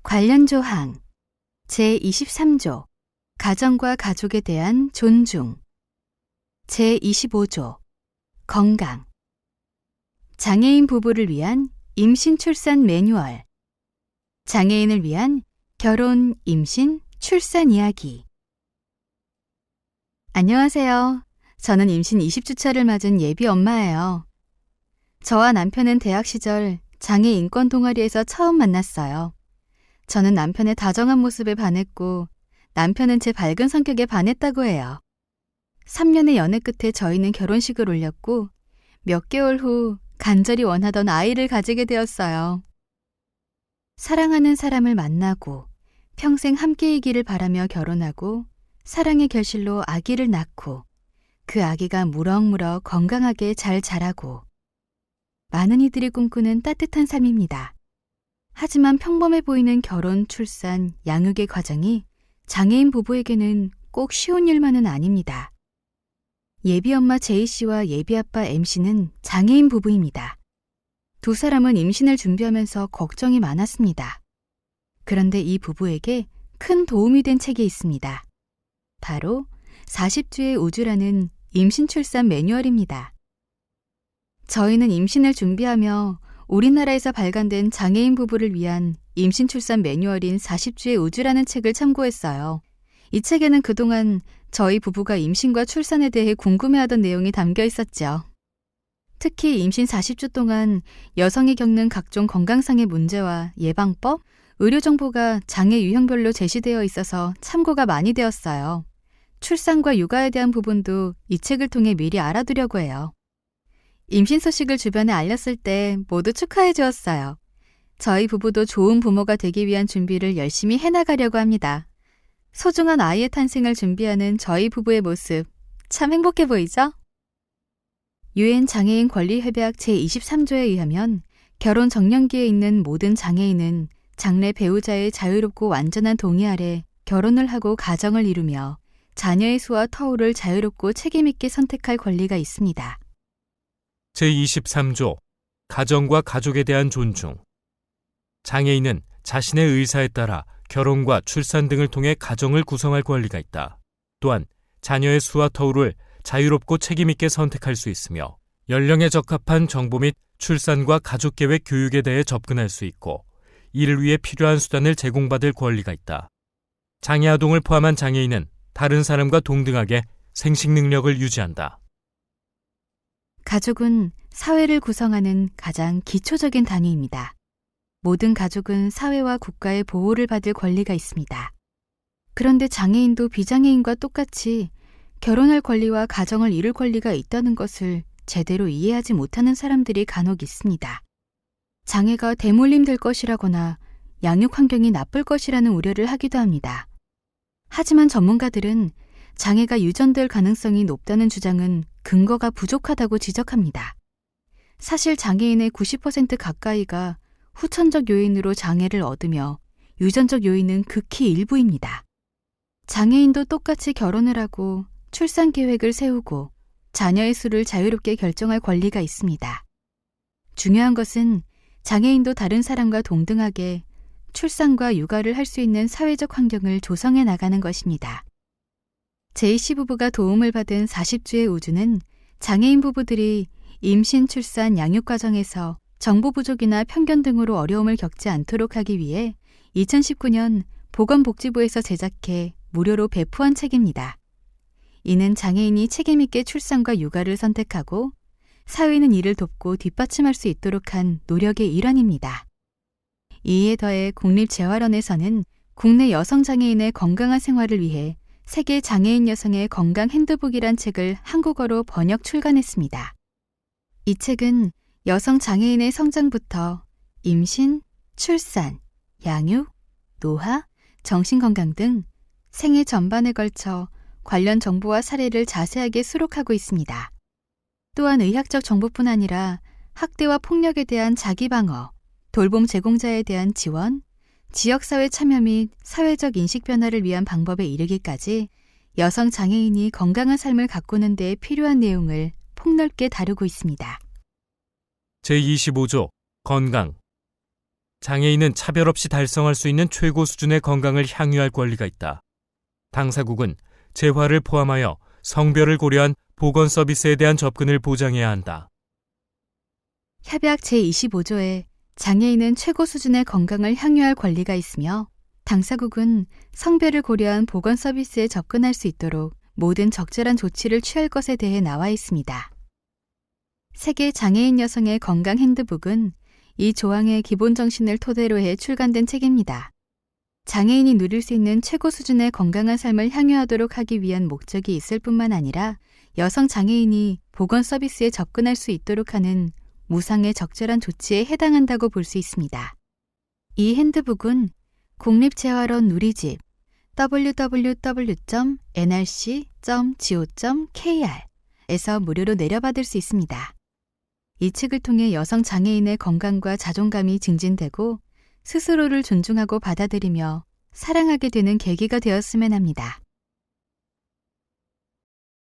관련 조항 제23조 가정과 가족에 대한 존중 제25조 건강 장애인 부부를 위한 임신 출산 매뉴얼 장애인을 위한 결혼, 임신, 출산 이야기 안녕하세요. 저는 임신 20주차를 맞은 예비 엄마예요. 저와 남편은 대학 시절 장애 인권 동아리에서 처음 만났어요. 저는 남편의 다정한 모습에 반했고 남편은 제 밝은 성격에 반했다고 해요. 3년의 연애 끝에 저희는 결혼식을 올렸고 몇 개월 후 간절히 원하던 아이를 가지게 되었어요. 사랑하는 사람을 만나고 평생 함께이기를 바라며 결혼하고 사랑의 결실로 아기를 낳고 그 아기가 무럭무럭 건강하게 잘 자라고 많은 이들이 꿈꾸는 따뜻한 삶입니다. 하지만 평범해 보이는 결혼, 출산, 양육의 과정이 장애인 부부에게는 꼭 쉬운 일만은 아닙니다. 예비 엄마 J씨와 예비 아빠 M씨는 장애인 부부입니다. 두 사람은 임신을 준비하면서 걱정이 많았습니다. 그런데 이 부부에게 큰 도움이 된 책이 있습니다. 바로 40주의 우주라는 임신 출산 매뉴얼입니다. 저희는 임신을 준비하며 우리나라에서 발간된 장애인 부부를 위한 임신 출산 매뉴얼인 40주의 우주라는 책을 참고했어요. 이 책에는 그동안 저희 부부가 임신과 출산에 대해 궁금해하던 내용이 담겨 있었죠. 특히 임신 40주 동안 여성이 겪는 각종 건강상의 문제와 예방법, 의료 정보가 장애 유형별로 제시되어 있어서 참고가 많이 되었어요. 출산과 육아에 대한 부분도 이 책을 통해 미리 알아두려고 해요. 임신 소식을 주변에 알렸을 때 모두 축하해 주었어요. 저희 부부도 좋은 부모가 되기 위한 준비를 열심히 해나가려고 합니다. 소중한 아이의 탄생을 준비하는 저희 부부의 모습 참 행복해 보이죠? 유엔 장애인 권리협약 제23조에 의하면 결혼 정년기에 있는 모든 장애인은 장래 배우자의 자유롭고 완전한 동의 아래 결혼을 하고 가정을 이루며 자녀의 수와 터울을 자유롭고 책임있게 선택할 권리가 있습니다. 제23조 가정과 가족에 대한 존중 장애인은 자신의 의사에 따라 결혼과 출산 등을 통해 가정을 구성할 권리가 있다. 또한 자녀의 수와 터울을 자유롭고 책임있게 선택할 수 있으며 연령에 적합한 정보 및 출산과 가족계획 교육에 대해 접근할 수 있고 이를 위해 필요한 수단을 제공받을 권리가 있다. 장애 아동을 포함한 장애인은 다른 사람과 동등하게 생식 능력을 유지한다. 가족은 사회를 구성하는 가장 기초적인 단위입니다. 모든 가족은 사회와 국가의 보호를 받을 권리가 있습니다. 그런데 장애인도 비장애인과 똑같이 결혼할 권리와 가정을 이룰 권리가 있다는 것을 제대로 이해하지 못하는 사람들이 간혹 있습니다. 장애가 대물림 될 것이라거나 양육 환경이 나쁠 것이라는 우려를 하기도 합니다. 하지만 전문가들은 장애가 유전될 가능성이 높다는 주장은 근거가 부족하다고 지적합니다. 사실 장애인의 90% 가까이가 후천적 요인으로 장애를 얻으며 유전적 요인은 극히 일부입니다. 장애인도 똑같이 결혼을 하고 출산 계획을 세우고 자녀의 수를 자유롭게 결정할 권리가 있습니다. 중요한 것은 장애인도 다른 사람과 동등하게 출산과 육아를 할 수 있는 사회적 환경을 조성해 나가는 것입니다. J씨 부부가 도움을 받은 40주의 우주는 장애인 부부들이 임신, 출산, 양육 과정에서 정보 부족이나 편견 등으로 어려움을 겪지 않도록 하기 위해 2019년 보건복지부에서 제작해 무료로 배포한 책입니다. 이는 장애인이 책임있게 출산과 육아를 선택하고 사회는 이를 돕고 뒷받침할 수 있도록 한 노력의 일환입니다. 이에 더해 국립재활원에서는 국내 여성 장애인의 건강한 생활을 위해 세계 장애인 여성의 건강 핸드북이란 책을 한국어로 번역 출간했습니다. 이 책은 여성 장애인의 성장부터 임신, 출산, 양육, 노화, 정신건강 등 생애 전반에 걸쳐 관련 정보와 사례를 자세하게 수록하고 있습니다. 또한 의학적 정보뿐 아니라 학대와 폭력에 대한 자기방어, 돌봄 제공자에 대한 지원, 지역사회 참여 및 사회적 인식 변화를 위한 방법에 이르기까지 여성 장애인이 건강한 삶을 가꾸는 데 필요한 내용을 폭넓게 다루고 있습니다. 제25조 건강 장애인은 차별 없이 달성할 수 있는 최고 수준의 건강을 향유할 권리가 있다. 당사국은 재화를 포함하여 성별을 고려한 보건 서비스에 대한 접근을 보장해야 한다. 협약 제25조에 장애인은 최고 수준의 건강을 향유할 권리가 있으며 당사국은 성별을 고려한 보건 서비스에 접근할 수 있도록 모든 적절한 조치를 취할 것에 대해 나와 있습니다. 세계 장애인 여성의 건강 핸드북은 이 조항의 기본 정신을 토대로 해 출간된 책입니다. 장애인이 누릴 수 있는 최고 수준의 건강한 삶을 향유하도록 하기 위한 목적이 있을 뿐만 아니라 여성 장애인이 보건 서비스에 접근할 수 있도록 하는 무상의 적절한 조치에 해당한다고 볼 수 있습니다. 이 핸드북은 국립재활원 누리집 www.nrc.go.kr 에서 무료로 내려받을 수 있습니다. 이 책을 통해 여성 장애인의 건강과 자존감이 증진되고 스스로를 존중하고 받아들이며 사랑하게 되는 계기가 되었으면 합니다.